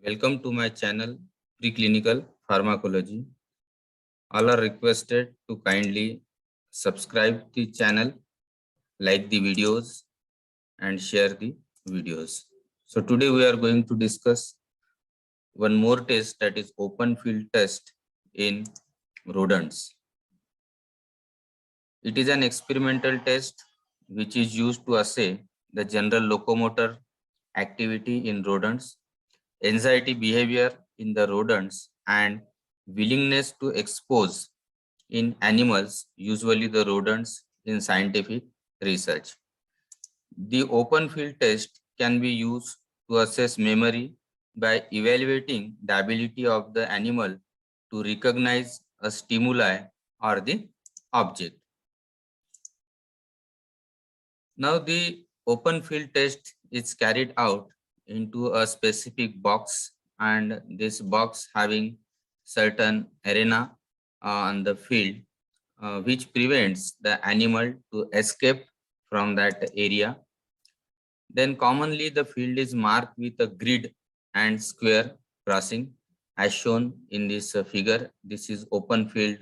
Welcome to my channel, Preclinical Pharmacology. All are requested to kindly subscribe the channel, like the videos, and share the videos. So today we are going to discuss one more test, that is open field test in rodents. It is an experimental test which is used to assay the general locomotor activity in rodents, anxiety behavior in the rodents, and willingness to expose in animals, usually the rodents, in scientific research. The open field test can be used to assess memory by evaluating the ability of the animal to recognize a stimuli or the object. Now the open field test is carried out into a specific box, and this box having certain arena on the field which prevents the animal to escape from that area. Then commonly the field is marked with a grid and square crossing as shown in this figure. This is open field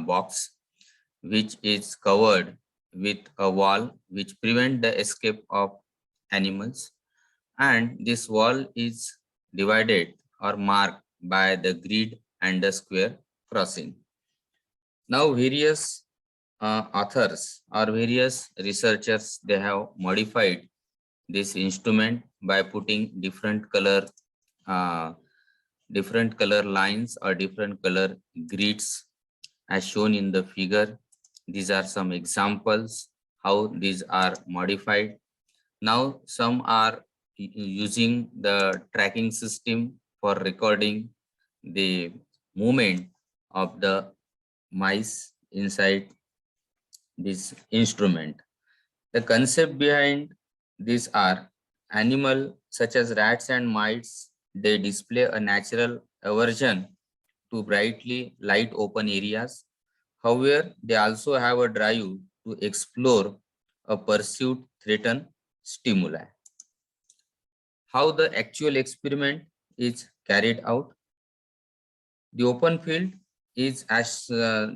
box which is covered with a wall which prevent the escape of animals, and this wall is divided or marked by the grid and the square crossing. Now various authors or various researchers, they have modified this instrument by putting uh, different color lines or different color grids as shown in the figure. These are some examples how these are modified. Now some are using the tracking system for recording the movement of the mice inside this instrument. The concept behind these are animal such as rats and mice, they display a natural aversion to brightly light open areas. However, they also have a drive to explore a pursuit threatened stimuli. How the actual experiment is carried out? The open field is, as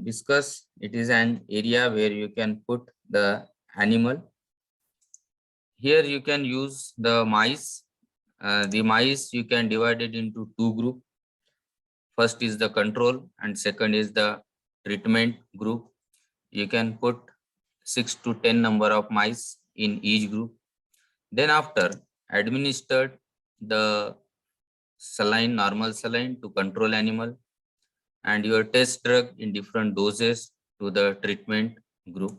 discussed, it is an area where you can put the animal. Here you can use the mice. The mice you can divide it into two groups. First is the control and second is the treatment group. You can put 6 to 10 number of mice in each group. Then after administered the saline, normal saline to control animal, and your test drug in different doses to the treatment group.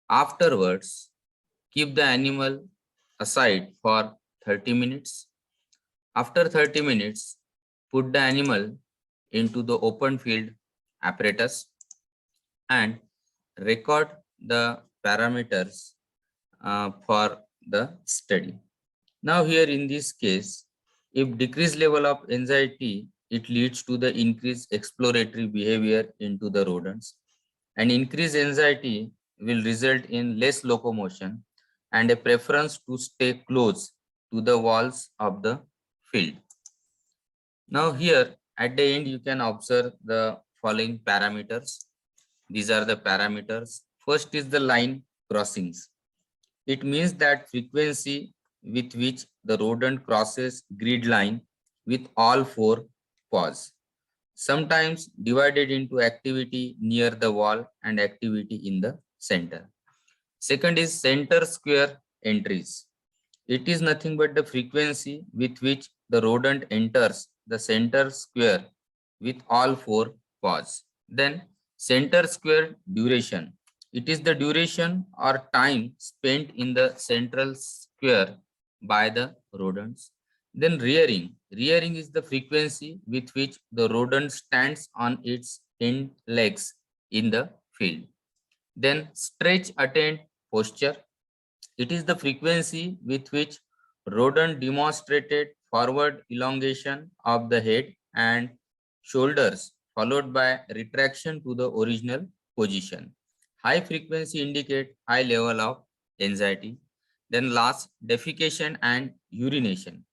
Afterwards, keep the animal aside for 30 minutes. After 30 minutes, put the animal into the open field apparatus and record the parameters for the study. Now here in this case, if decreased level of anxiety, it leads to the increased exploratory behavior into the rodents. And increased anxiety will result in less locomotion and a preference to stay close to the walls of the field. Now here at the end, you can observe the following parameters. These are the parameters. First is the line crossings. It means that frequency with which the rodent crosses grid line with all four paws, sometimes divided into activity near the wall and activity in the center. Second is center square entries. It is nothing but the frequency with which the rodent enters the center square with all four paws. Then center square duration. It is the duration or time spent in the central square by the rodents. Then rearing. Rearing is the frequency with which the rodent stands on its hind legs in the field. Then stretch attent posture. It is the frequency with which rodent demonstrated forward elongation of the head and shoulders followed by retraction to the original position. High frequency indicate high level of anxiety. Then last, defecation and urination.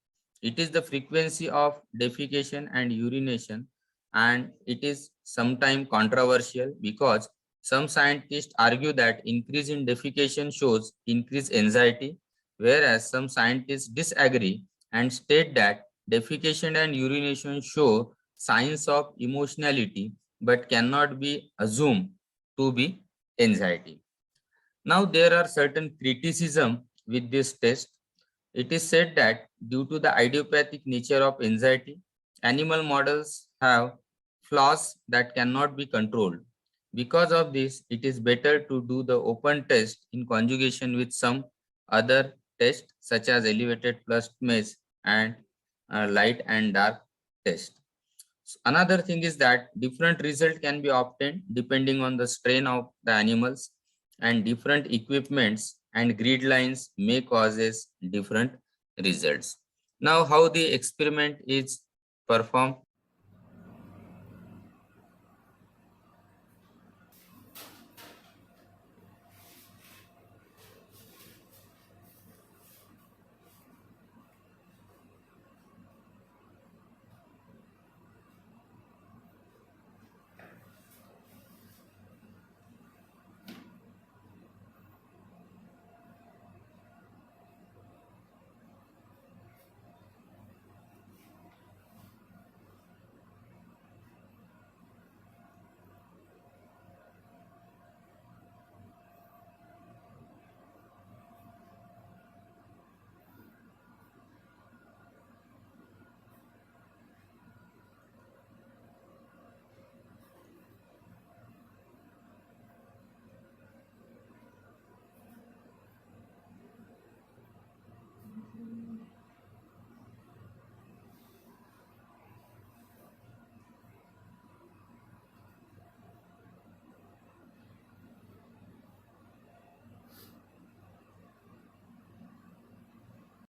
It is the frequency of defecation and urination, and it is sometimes controversial because some scientists argue that increase in defecation shows increased anxiety, whereas some scientists disagree and state that defecation and urination show signs of emotionality but cannot be assumed to be anxiety. Now, there are certain criticism with this test. It is said that due to the idiopathic nature of anxiety, animal models have flaws that cannot be controlled. Because of this, it is better to do the open test in conjugation with some other test such as elevated plus maze and light and dark test. Another thing is that different result can be obtained depending on the strain of the animals, and different equipments and grid lines may causes different results. Now, how the experiment is performed?